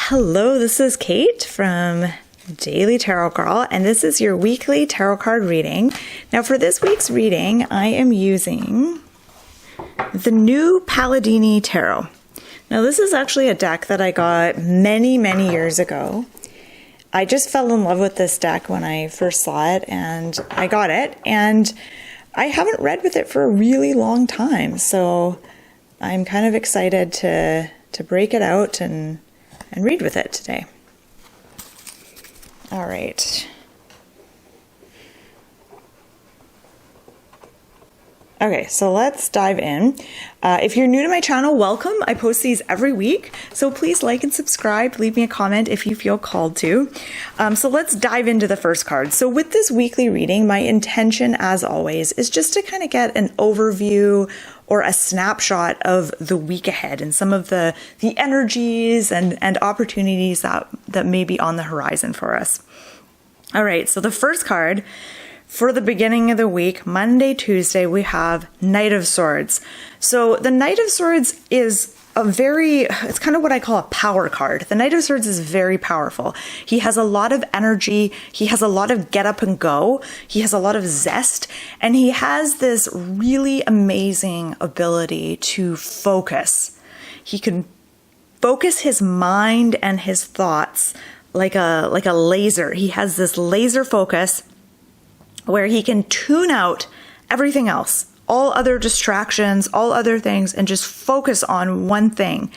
Hello, this is Kate from Daily Tarot Girl, and this is your weekly tarot card reading. Now, for this week's reading, I am using the new Palladini Tarot. Now, this is actually a deck that I got many years ago. I just fell in love with this deck when I first saw it, and I got it, and I haven't read with it for a really long time, so I'm kind of excited to break it out and read with it today. All right. Okay, so let's dive in. If you're new to my channel, welcome. I post these every week, so please like and subscribe. Leave me a comment if you feel called to. So let's dive into the first card. So with this weekly reading, my intention, as always, is just to kind of get an overview or a snapshot of the week ahead and some of the energies and opportunities that may be on the horizon for us. All right, so the first card for the beginning of the week, Monday, Tuesday, we have Knight of Swords. So the Knight of Swords is it's kind of what I call a power card. The Knight of Swords is very powerful. He has a lot of energy. He has a lot of get up and go. He has a lot of zest. And he has this really amazing ability to focus. He can focus his mind and his thoughts like a laser. He has this laser focus where he can tune out everything else, all other distractions, all other things, and just focus on one thing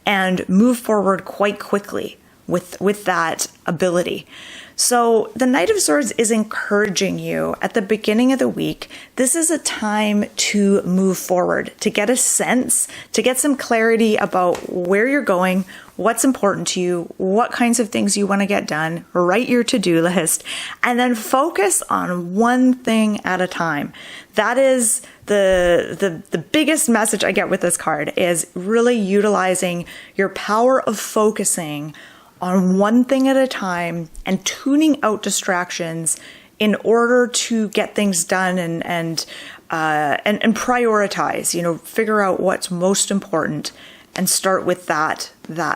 and move forward quite quickly with that ability. So the Knight of Swords is encouraging you at the beginning of the week. This is a time to move forward, to get a sense, to get some clarity about where you're going, what's important to you, what kinds of things you want to get done, write your to-do list, and then focus on one thing at a time. That is the biggest message I get with this card, is really utilizing your power of focusing on one thing at a time and tuning out distractions in order to get things done and prioritize, figure out what's most important and start with that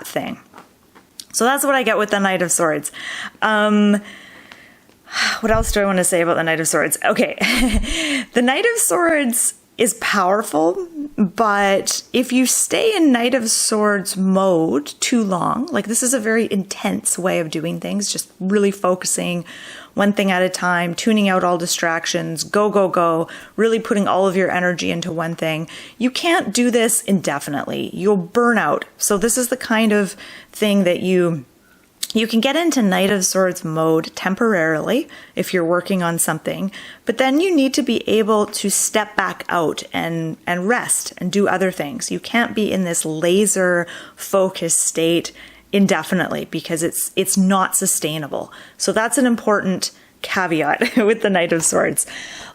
thing. So that's what I get with the Knight of Swords. What else do I want to say about the Knight of Swords? Okay. The Knight of Swords is powerful, but if you stay in Knight of Swords mode too long, like this is a very intense way of doing things, just really focusing one thing at a time, tuning out all distractions, go, really putting all of your energy into one thing. You can't do this indefinitely. You'll burn out. So this is the kind of thing that you can get into Knight of Swords mode temporarily if you're working on something, but then you need to be able to step back out and rest and do other things. You can't be in this laser focused state indefinitely because it's not sustainable. So that's an important caveat with the Knight of Swords.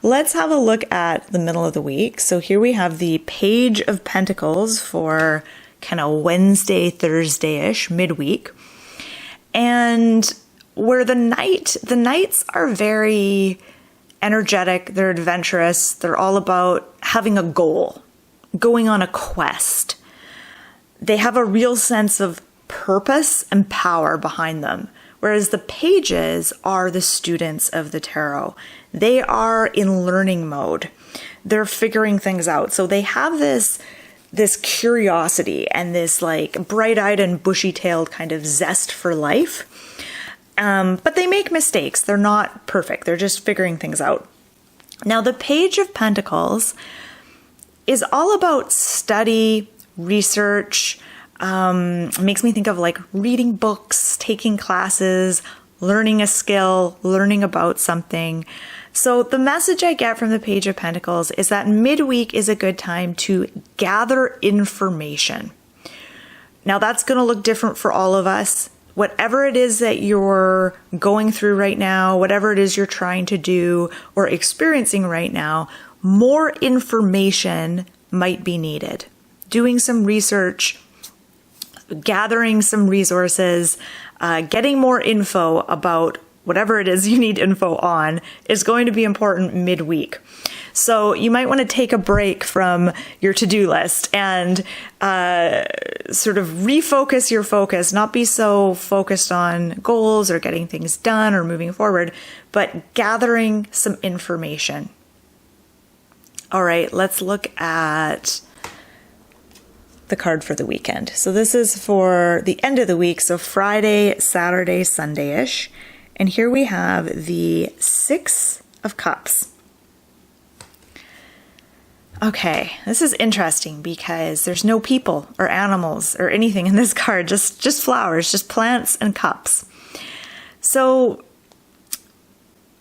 Let's have a look at the middle of the week. So here we have the Page of Pentacles for kind of Wednesday, Thursday-ish, midweek. And where the knights are very energetic, they're adventurous, they're all about having a goal, going on a quest. They have a real sense of purpose and power behind them. Whereas the pages are the students of the tarot. They are in learning mode. They're figuring things out. So they have this curiosity and this like bright-eyed and bushy-tailed kind of zest for life. But they make mistakes. They're not perfect. They're just figuring things out. Now, the Page of Pentacles is all about study, research. Makes me think of like reading books, taking classes, learning a skill, learning about something. So the message I get from the Page of Pentacles is that midweek is a good time to gather information. Now that's going to look different for all of us. Whatever it is that you're going through right now, whatever it is you're trying to do or experiencing right now, more information might be needed. Doing some research, gathering some resources, getting more info about whatever it is you need info on is going to be important midweek. So you might want to take a break from your to-do list and sort of refocus your focus, not be so focused on goals or getting things done or moving forward, but gathering some information. All right, let's look at the card for the weekend. So this is for the end of the week, so Friday, Saturday, Sunday-ish. And here we have the Six of Cups. Okay, this is interesting because there's no people or animals or anything in this card, just flowers, just plants and cups. So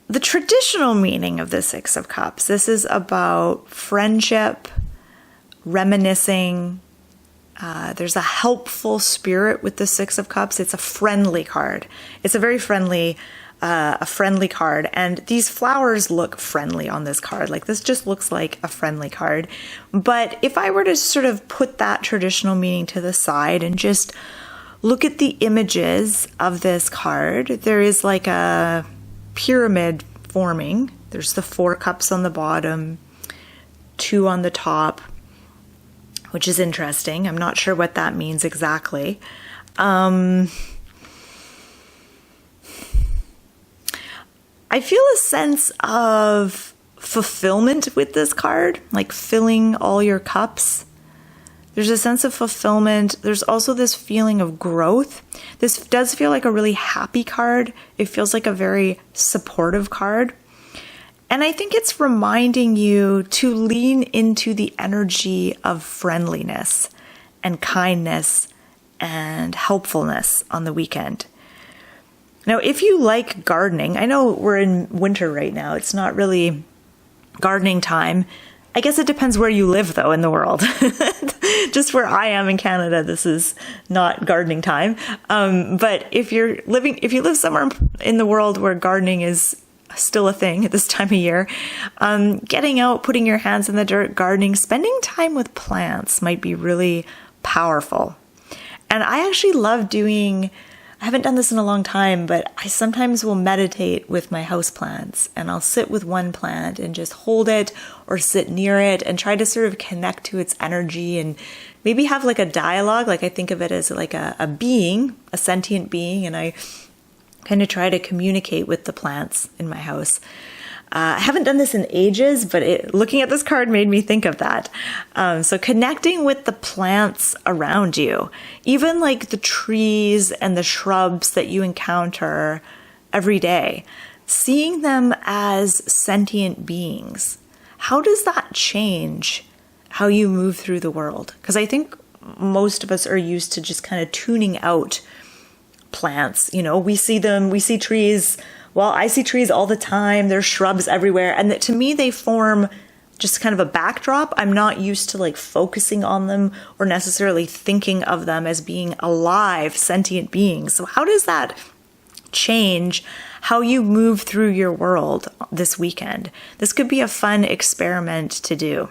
the traditional meaning of the Six of Cups, this is about friendship, reminiscing. There's a helpful spirit with the Six of Cups. It's a friendly card. It's a very friendly, a friendly card. And these flowers look friendly on this card. Like this just looks like a friendly card. But if I were to sort of put that traditional meaning to the side and just look at the images of this card, there is like a pyramid forming. There's the 4 cups on the bottom, 2 on the top, which is interesting. I'm not sure what that means exactly. I feel a sense of fulfillment with this card, like filling all your cups. There's a sense of fulfillment. There's also this feeling of growth. This does feel like a really happy card. It feels like a very supportive card. And I think it's reminding you to lean into the energy of friendliness and kindness and helpfulness on the weekend. Now, if you like gardening, I know we're in winter right now. It's not really gardening time. I guess it depends where you live, though, in the world. Just where I am in Canada, this is not gardening time. But if you live somewhere in the world where gardening is still a thing at this time of year, getting out, putting your hands in the dirt, gardening, spending time with plants might be really powerful. And I actually love I haven't done this in a long time, but I sometimes will meditate with my houseplants, and I'll sit with one plant and just hold it or sit near it and try to sort of connect to its energy and maybe have like a dialogue. Like I think of it as like a being, a sentient being, and I kind of try to communicate with the plants in my house. I haven't done this in ages, but looking at this card made me think of that. So connecting with the plants around you, even like the trees and the shrubs that you encounter every day, seeing them as sentient beings. How does that change how you move through the world? Because I think most of us are used to just kind of tuning out plants. You know, we see trees. Well, I see trees all the time. There's shrubs everywhere. And that, to me, they form just kind of a backdrop. I'm not used to like focusing on them or necessarily thinking of them as being alive, sentient beings. So how does that change how you move through your world this weekend? This could be a fun experiment to do.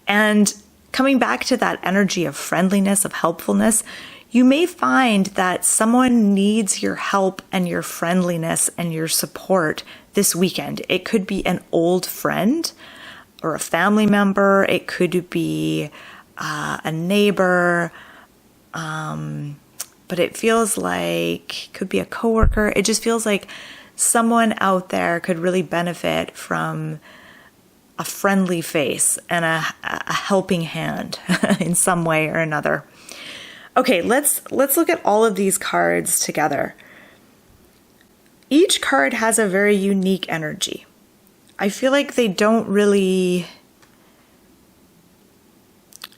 And coming back to that energy of friendliness, of helpfulness, you may find that someone needs your help and your friendliness and your support this weekend. It could be an old friend or a family member. It could be a neighbor. But it feels like could be a coworker. It just feels like someone out there could really benefit from a friendly face and a helping hand in some way or another. Okay, let's look at all of these cards together. Each card has a very unique energy. I feel like they don't really...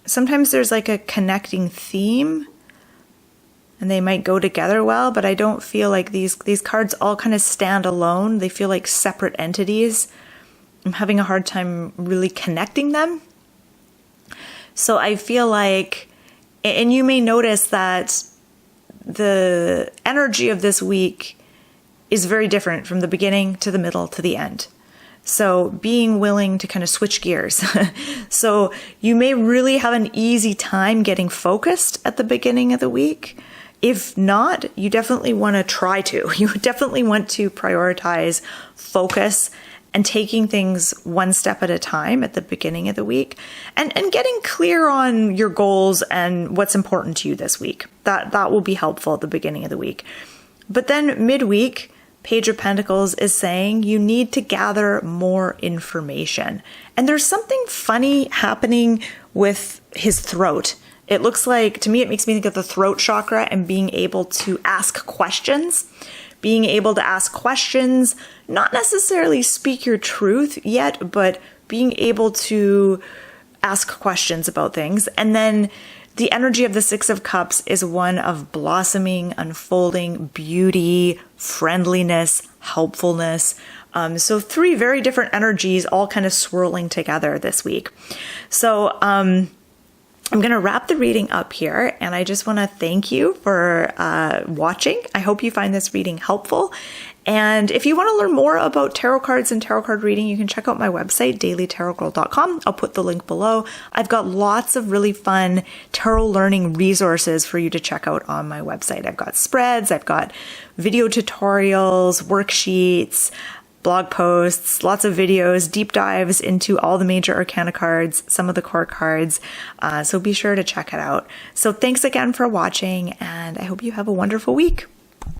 Sometimes there's like a connecting theme and they might go together well, but I don't feel like these cards all kind of stand alone. They feel like separate entities. I'm having a hard time really connecting them. So I feel like... And you may notice that the energy of this week is very different from the beginning to the middle to the end. So being willing to kind of switch gears. So you may really have an easy time getting focused at the beginning of the week. If not, you definitely want to try to. You definitely want to prioritize focus and taking things one step at a time at the beginning of the week, and getting clear on your goals and what's important to you this week. That will be helpful at the beginning of the week. But then midweek, Page of Pentacles is saying you need to gather more information. And there's something funny happening with his throat. It looks like, to me, it makes me think of the throat chakra and being able to ask questions. Being able to ask questions, not necessarily speak your truth yet, but being able to ask questions about things. And then the energy of the Six of Cups is one of blossoming, unfolding, beauty, friendliness, helpfulness. So 3 very different energies all kind of swirling together this week. So I'm going to wrap the reading up here, and I just want to thank you for watching. I hope you find this reading helpful. And if you want to learn more about tarot cards and tarot card reading, you can check out my website, dailytarotgirl.com. I'll put the link below. I've got lots of really fun tarot learning resources for you to check out on my website. I've got spreads, I've got video tutorials, worksheets, blog posts, lots of videos, deep dives into all the major arcana cards, some of the core cards. So be sure to check it out. So thanks again for watching, and I hope you have a wonderful week.